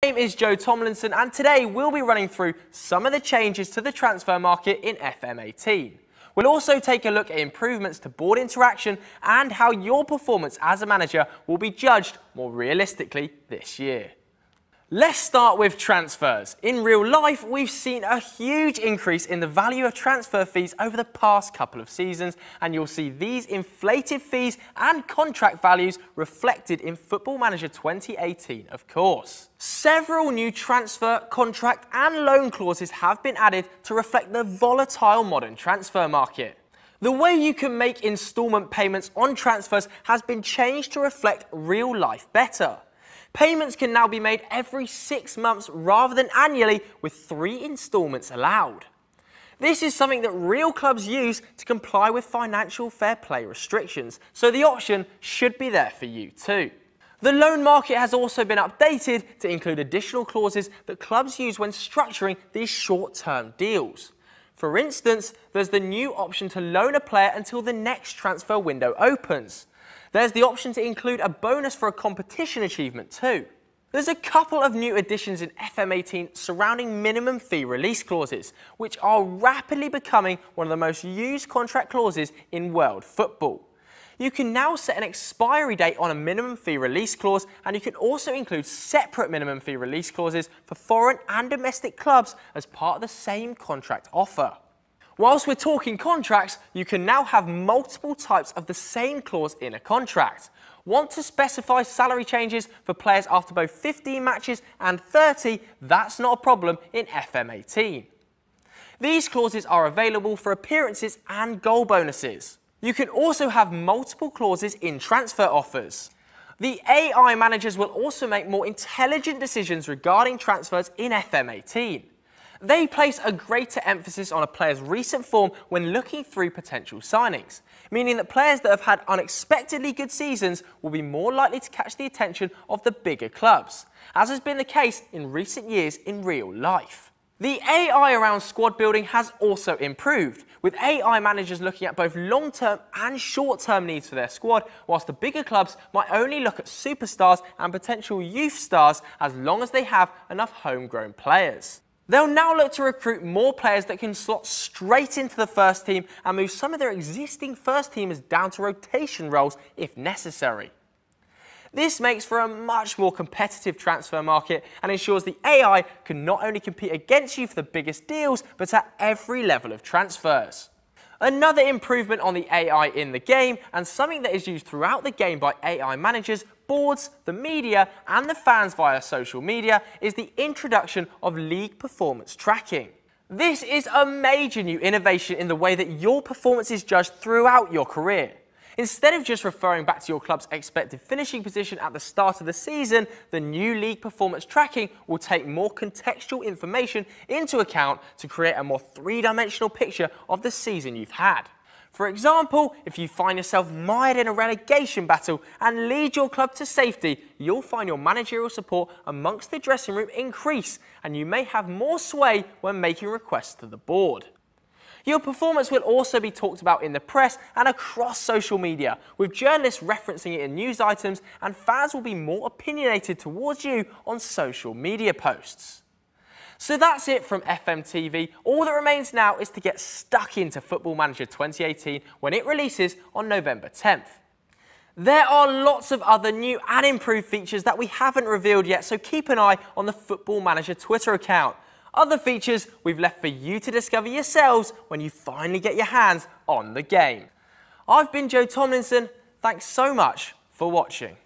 My name is Joe Tomlinson, and today we'll be running through some of the changes to the transfer market in FM18. We'll also take a look at improvements to board interaction and how your performance as a manager will be judged more realistically this year. Let's start with transfers. In real life, we've seen a huge increase in the value of transfer fees over the past couple of seasons, and you'll see these inflated fees and contract values reflected in Football Manager 2018, of course. Several new transfer, contract and loan clauses have been added to reflect the volatile modern transfer market. The way you can make instalment payments on transfers has been changed to reflect real life better. Payments can now be made every 6 months rather than annually, with 3 instalments allowed. This is something that real clubs use to comply with financial fair play restrictions, so the option should be there for you too. The loan market has also been updated to include additional clauses that clubs use when structuring these short-term deals. For instance, there's the new option to loan a player until the next transfer window opens. There's the option to include a bonus for a competition achievement too. There's a couple of new additions in FM18 surrounding minimum fee release clauses, which are rapidly becoming one of the most used contract clauses in world football. You can now set an expiry date on a minimum fee release clause, and you can also include separate minimum fee release clauses for foreign and domestic clubs as part of the same contract offer. Whilst we're talking contracts, you can now have multiple types of the same clause in a contract. Want to specify salary changes for players after both 15 matches and 30? That's not a problem in FM18. These clauses are available for appearances and goal bonuses. You can also have multiple clauses in transfer offers. The AI managers will also make more intelligent decisions regarding transfers in FM18. They place a greater emphasis on a player's recent form when looking through potential signings, meaning that players that have had unexpectedly good seasons will be more likely to catch the attention of the bigger clubs, as has been the case in recent years in real life. The AI around squad building has also improved, with AI managers looking at both long-term and short-term needs for their squad, whilst the bigger clubs might only look at superstars and potential youth stars as long as they have enough homegrown players. They'll now look to recruit more players that can slot straight into the first team and move some of their existing first teamers down to rotation roles if necessary. This makes for a much more competitive transfer market and ensures the AI can not only compete against you for the biggest deals, but at every level of transfers. Another improvement on the AI in the game, and something that is used throughout the game by AI managers, boards, the media and the fans via social media, is the introduction of league performance tracking. This is a major new innovation in the way that your performance is judged throughout your career. Instead of just referring back to your club's expected finishing position at the start of the season, the new league performance tracking will take more contextual information into account to create a more three-dimensional picture of the season you've had. For example, if you find yourself mired in a relegation battle and lead your club to safety, you'll find your managerial support amongst the dressing room increase, and you may have more sway when making requests to the board. Your performance will also be talked about in the press and across social media, with journalists referencing it in news items, and fans will be more opinionated towards you on social media posts. So that's it from FMTV. All that remains now is to get stuck into Football Manager 2018 when it releases on November 10th. There are lots of other new and improved features that we haven't revealed yet, so keep an eye on the Football Manager Twitter account. Other features we've left for you to discover yourselves when you finally get your hands on the game. I've been Joe Tomlinson. Thanks so much for watching.